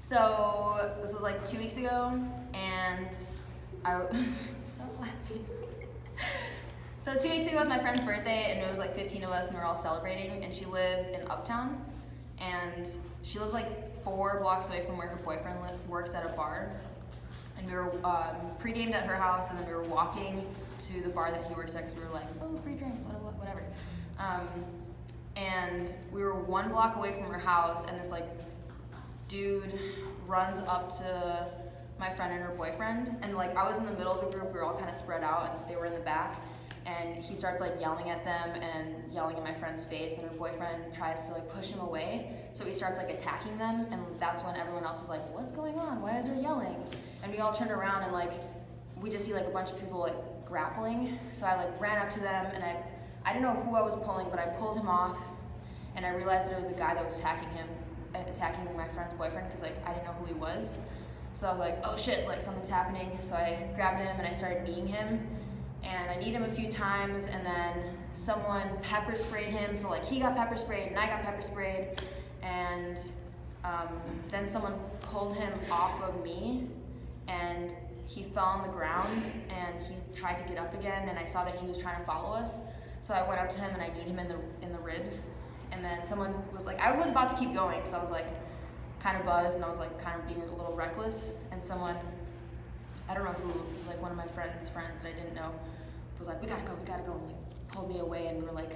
So this was like 2 weeks ago, and I stop laughing. So 2 weeks ago was my friend's birthday, and there was like 15 of us, and we were all celebrating. And she lives in Uptown, and she lives like 4 blocks away from where her boyfriend works at a bar. And we were pre-gamed at her house, and then we were walking to the bar that he works at because we were like, oh, free drinks, whatever. And we were 1 block away from her house, and this like dude runs up to my friend and her boyfriend, and like I was in the middle of the group, we were all kind of spread out, and they were in the back, and he starts like yelling at them and yelling in my friend's face, and her boyfriend tries to like push him away, so he starts like attacking them, and that's when everyone else was like, what's going on? Why is there yelling? And we all turned around, and like we just see like a bunch of people like grappling, so I like ran up to them, and I didn't know who I was pulling, but I pulled him off, and I realized that it was the guy that was attacking my friend's boyfriend, because like I didn't know who he was. So I was like, oh shit, like something's happening. So I grabbed him and I started kneeing him, and I kneed him a few times, and then someone pepper sprayed him, so like he got pepper sprayed and I got pepper sprayed, and then someone pulled him off of me, and he fell on the ground, and he tried to get up again, and I saw that he was trying to follow us, so I went up to him and I kneed him in the ribs, and then someone was like, I was about to keep going because I was like kind of buzzed, and I was like kind of being a little reckless, and someone, I don't know who, like one of my friends that I didn't know, was like, we gotta go, and like pulled me away, and we were like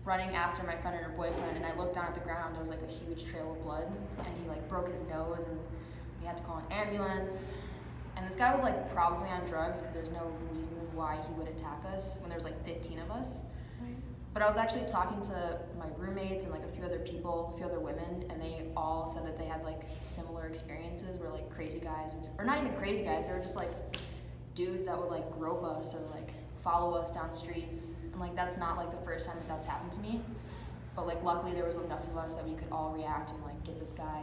running after my friend and her boyfriend, and I looked down at the ground, there was like a huge trail of blood, and he like broke his nose, and we had to call an ambulance, and this guy was like probably on drugs because there's no reason why he would attack us when there's like 15 of us. But I was actually talking to my roommates and like a few other women, and they all said that they had like similar experiences where like crazy guys, or not even crazy guys, they were just like dudes that would like grope us or like follow us down streets. And like that's not like the first time that that's happened to me. But like luckily there was enough of us that we could all react and like get this guy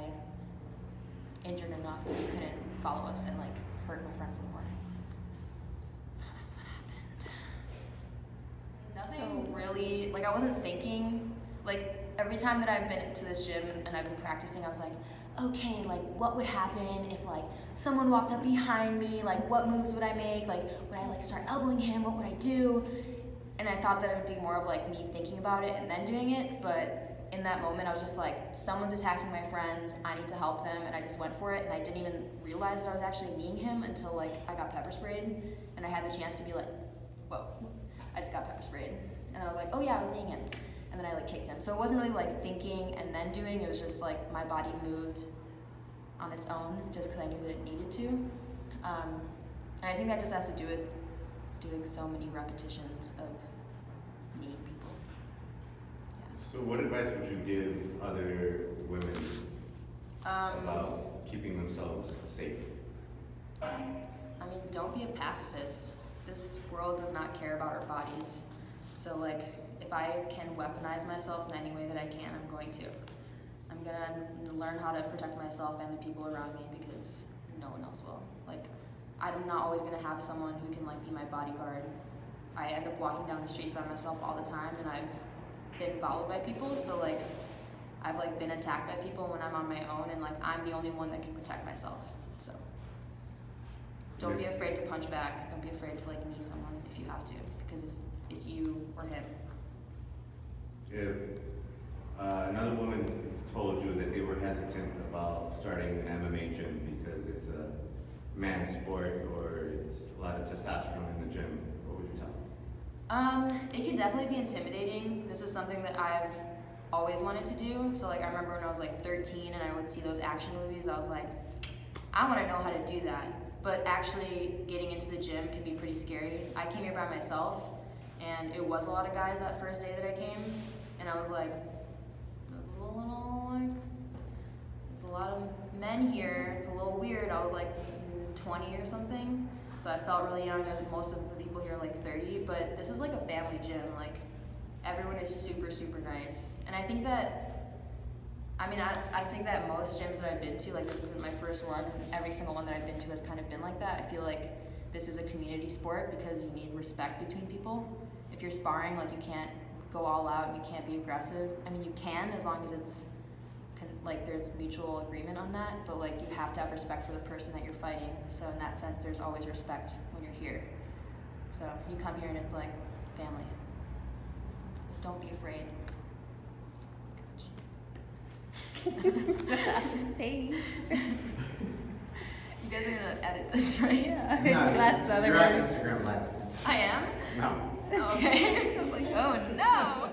injured enough that he couldn't follow us and like hurt my friends anymore. So that's what happened. Nothing really, like I wasn't thinking, like every time that I've been to this gym and I've been practicing, I was like, okay, like what would happen if like someone walked up behind me, like what moves would I make, like would I like start elbowing him, what would I do? And I thought that it would be more of like me thinking about it and then doing it, but in that moment I was just like, someone's attacking my friends, I need to help them, and I just went for it, and I didn't even realize that I was actually kneeing him until like I got pepper sprayed, and I had the chance to be like, whoa, I just got pepper sprayed. And then I was like, oh yeah, I was kneeing him. And then I like kicked him. So it wasn't really like thinking and then doing, it was just like my body moved on its own just because I knew that it needed to. And I think that just has to do with doing so many repetitions of kneeing people. Yeah. So what advice would you give other women about keeping themselves safe? I mean, don't be a pacifist. This world does not care about our bodies. So like, if I can weaponize myself in any way that I can, I'm going to. I'm gonna learn how to protect myself and the people around me because no one else will. Like, I'm not always gonna have someone who can like be my bodyguard. I end up walking down the streets by myself all the time, and I've been followed by people, so like, I've like been attacked by people when I'm on my own, and like, I'm the only one that can protect myself, so. Don't be afraid to punch back, don't be afraid to like knee someone if you have to, because it's you or him. If another woman told you that they were hesitant about starting an MMA gym because it's a man's sport or it's a lot of testosterone in the gym, what would you tell them? It can definitely be intimidating. This is something that I've always wanted to do. So like I remember when I was like 13 and I would see those action movies, I was like, I want to know how to do that. But actually getting into the gym can be pretty scary. I came here by myself, and it was a lot of guys that first day that I came, and I was like, there's a little like, there's a lot of men here, it's a little weird. I was like 20 or something, so I felt really young. Most of the people here are like 30, but this is like a family gym. Like everyone is super, super nice. And I think that, I think that most gyms that I've been to, like this isn't my first one, every single one that I've been to has kind of been like that. I feel like this is a community sport because you need respect between people. If you're sparring, like you can't go all out and you can't be aggressive. I mean, you can as long as it's like there's mutual agreement on that, but like you have to have respect for the person that you're fighting. So in that sense, there's always respect when you're here. So you come here and it's like family. So don't be afraid. Thanks. You guys are gonna edit this, right? Yeah. No, Last other you're on words. Instagram Live. I am? No. Okay. I was like, oh no.